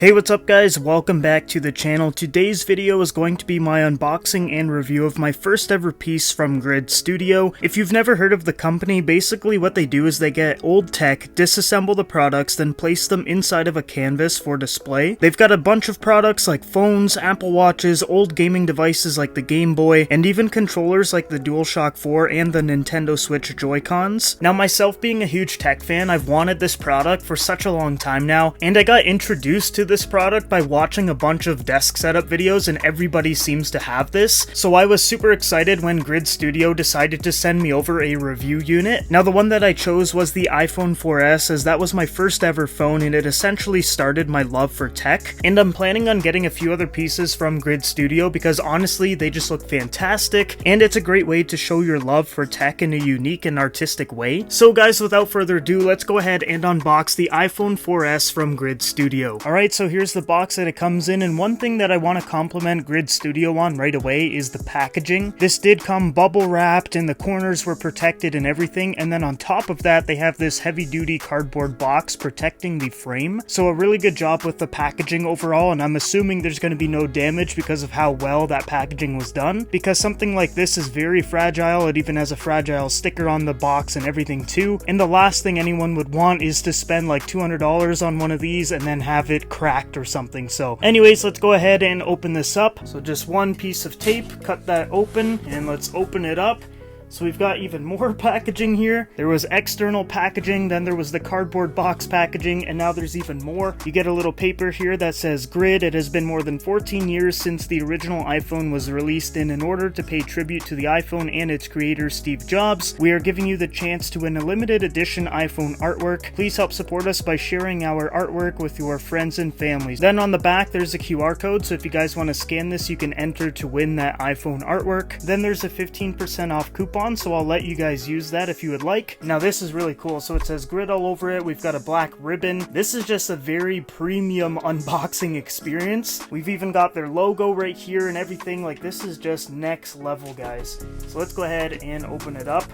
Hey, what's up guys? Welcome back to the channel. Today's video is going to be my unboxing and review of my first ever piece from Grid Studio. If you've never heard of the company, basically what they do is they get old tech, disassemble the products, then place them inside of a canvas for display. They've got a bunch of products like phones, Apple Watches, old gaming devices like the Game Boy, and even controllers like the DualShock 4 and the Nintendo Switch Joy-Cons. Now myself being a huge tech fan, I've wanted this product for such a long time now, and I got introduced to this product by watching a bunch of desk setup videos, and everybody seems to have this. So I was super excited when Grid Studio decided to send me over a review unit. Now the one that I chose was the iPhone 4S, as that was my first ever phone and it essentially started my love for tech. And I'm planning on getting a few other pieces from Grid Studio because honestly they just look fantastic and it's a great way to show your love for tech in a unique and artistic way. So guys, without further ado, let's go ahead and unbox the iPhone 4S from Grid Studio. Alright, so here's the box that it comes in, and one thing that I want to compliment Grid Studio on right away is the packaging. This did come bubble wrapped and the corners were protected and everything, and then on top of that they have this heavy duty cardboard box protecting the frame. So a really good job with the packaging overall, and I'm assuming there's going to be no damage because of how well that packaging was done, because something like this is very fragile. It even has a fragile sticker on the box and everything too, and the last thing anyone would want is to spend like $200 on one of these and then have it cracked or something. So anyways, let's go ahead and open this up. So just one piece of tape, cut that open, and let's open it up. So we've got even more packaging here. There was external packaging, then there was the cardboard box packaging, and now there's even more. You get a little paper here that says Grid. It has been more than 14 years since the original iPhone was released, and in order to pay tribute to the iPhone and its creator Steve Jobs, we are giving you the chance to win a limited edition iPhone artwork. Please help support us by sharing our artwork with your friends and families. Then on the back there's a QR code, so if you guys want to scan this you can enter to win that iPhone artwork. Then there's a 15% off coupon, so I'll let you guys use that if you would like. Now this is really cool. So it says Grid all over it. We've got a black ribbon. This is just a very premium unboxing experience. We've even got their logo right here and everything. Like, this is just next level, guys. So let's go ahead and open it up.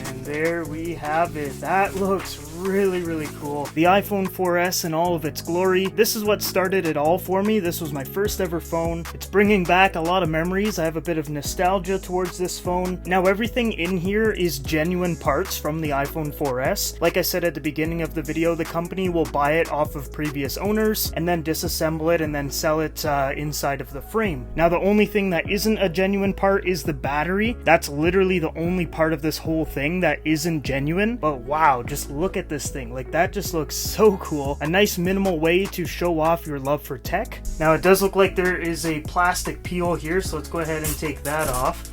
And there we have it. That looks really cool. The iPhone 4S in all of its glory. This is what started it all for me. This was my first ever phone. It's bringing back a lot of memories. I have a bit of nostalgia towards this phone. Now everything in here is genuine parts from the iPhone 4S. Like I said at the beginning of the video, the company will buy it off of previous owners and then disassemble it and then sell it inside of the frame. Now the only thing that isn't a genuine part is the battery. That's literally the only part of this whole thing that isn't genuine. But wow, just look at this thing. Like, that just looks so cool. A nice minimal way to show off your love for tech. Now it does look like there is a plastic peel here, so let's go ahead and take that off.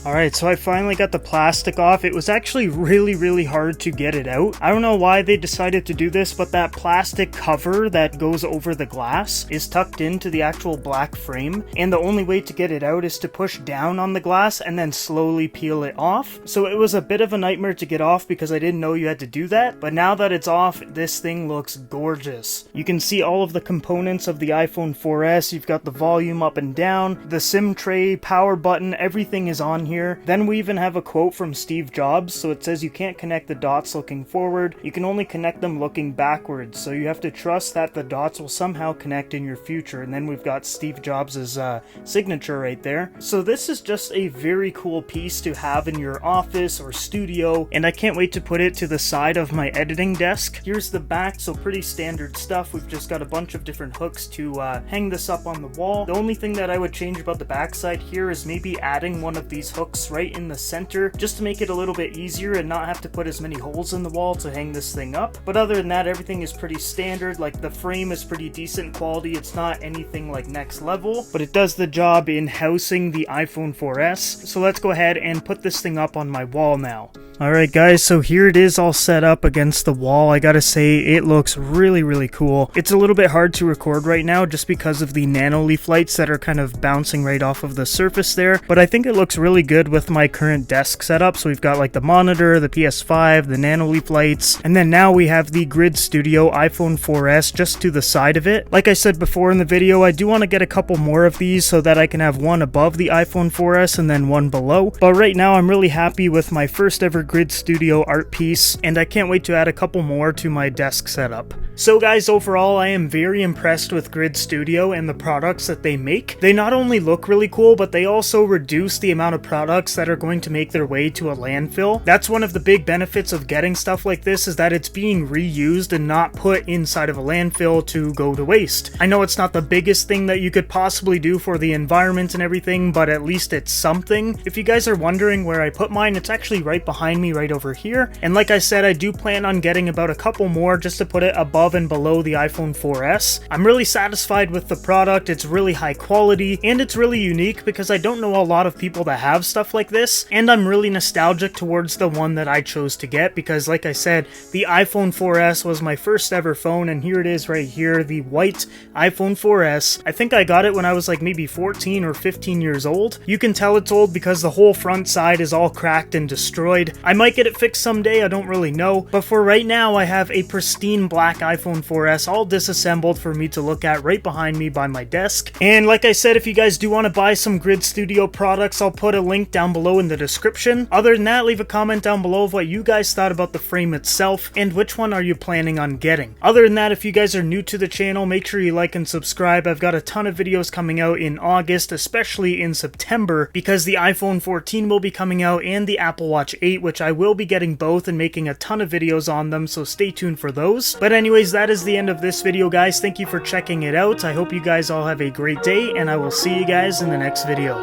Alright, so I finally got the plastic off. It was actually really hard to get it out. I don't know why they decided to do this, but that plastic cover that goes over the glass is tucked into the actual black frame, and the only way to get it out is to push down on the glass and then slowly peel it off. So it was a bit of a nightmare to get off because I didn't know you had to do that, but now that it's off, this thing looks gorgeous. You can see all of the components of the iPhone 4S. You've got the volume up and down, the SIM tray, power button, everything is on here. Then we even have a quote from Steve Jobs. So it says you can't connect the dots looking forward, you can only connect them looking backwards, so you have to trust that the dots will somehow connect in your future. And then we've got Steve Jobs' signature right there. So this is just a very cool piece to have in your office or studio, and I can't wait to put it to the side of my editing desk. Here's the back, so pretty standard stuff. We've just got a bunch of different hooks to hang this up on the wall. The only thing that I would change about the back side here is maybe adding one of these hooks right in the center, just to make it a little bit easier and not have to put as many holes in the wall to hang this thing up. But other than that, everything is pretty standard. Like, the frame is pretty decent quality. It's not anything like next level, but it does the job in housing the iPhone 4S. So let's go ahead and put this thing up on my wall now. Alright guys, so here it is all set up against the wall. I gotta say, it looks really cool. It's a little bit hard to record right now just because of the nano leaf lights that are kind of bouncing right off of the surface there, but I think it looks really good with my current desk setup. So we've got like the monitor, the PS5, the nano leaf lights, and then now we have the Grid Studio iPhone 4S just to the side of it. Like I said before in the video, I do want to get a couple more of these so that I can have one above the iPhone 4S and then one below, but right now I'm really happy with my first ever Grid Studio art piece, and I can't wait to add a couple more to my desk setup. So guys, overall I am very impressed with Grid Studio and the products that they make. They not only look really cool, but they also reduce the amount of products that are going to make their way to a landfill. That's one of the big benefits of getting stuff like this, is that it's being reused and not put inside of a landfill to go to waste. I know it's not the biggest thing that you could possibly do for the environment and everything, but at least it's something. If you guys are wondering where I put mine, it's actually right behind me right over here. And like I said, I do plan on getting about a couple more just to put it above and below the iPhone 4S. I'm really satisfied with the product. It's really high quality and it's really unique because I don't know a lot of people that have stuff like this, and I'm really nostalgic towards the one that I chose to get because, like I said, the iPhone 4S was my first ever phone, and here it is right here, the white iPhone 4S. I think I got it when I was like maybe 14 or 15 years old. You can tell it's old because the whole front side is all cracked and destroyed. I might get it fixed someday, I don't really know, but for right now I have a pristine black iPhone 4S all disassembled for me to look at right behind me by my desk. And like I said, if you guys do want to buy some Grid Studio products, I'll put a link down below in the description. Other than that, leave a comment down below of what you guys thought about the frame itself and which one are you planning on getting. Other than that, if you guys are new to the channel, make sure you like and subscribe. I've got a ton of videos coming out in August, especially in September, because the iPhone 14 will be coming out and the Apple Watch 8, which I will be getting both and making a ton of videos on them, so stay tuned for those. But anyways, that is the end of this video, guys. Thank you for checking it out. I hope you guys all have a great day, and I will see you guys in the next video.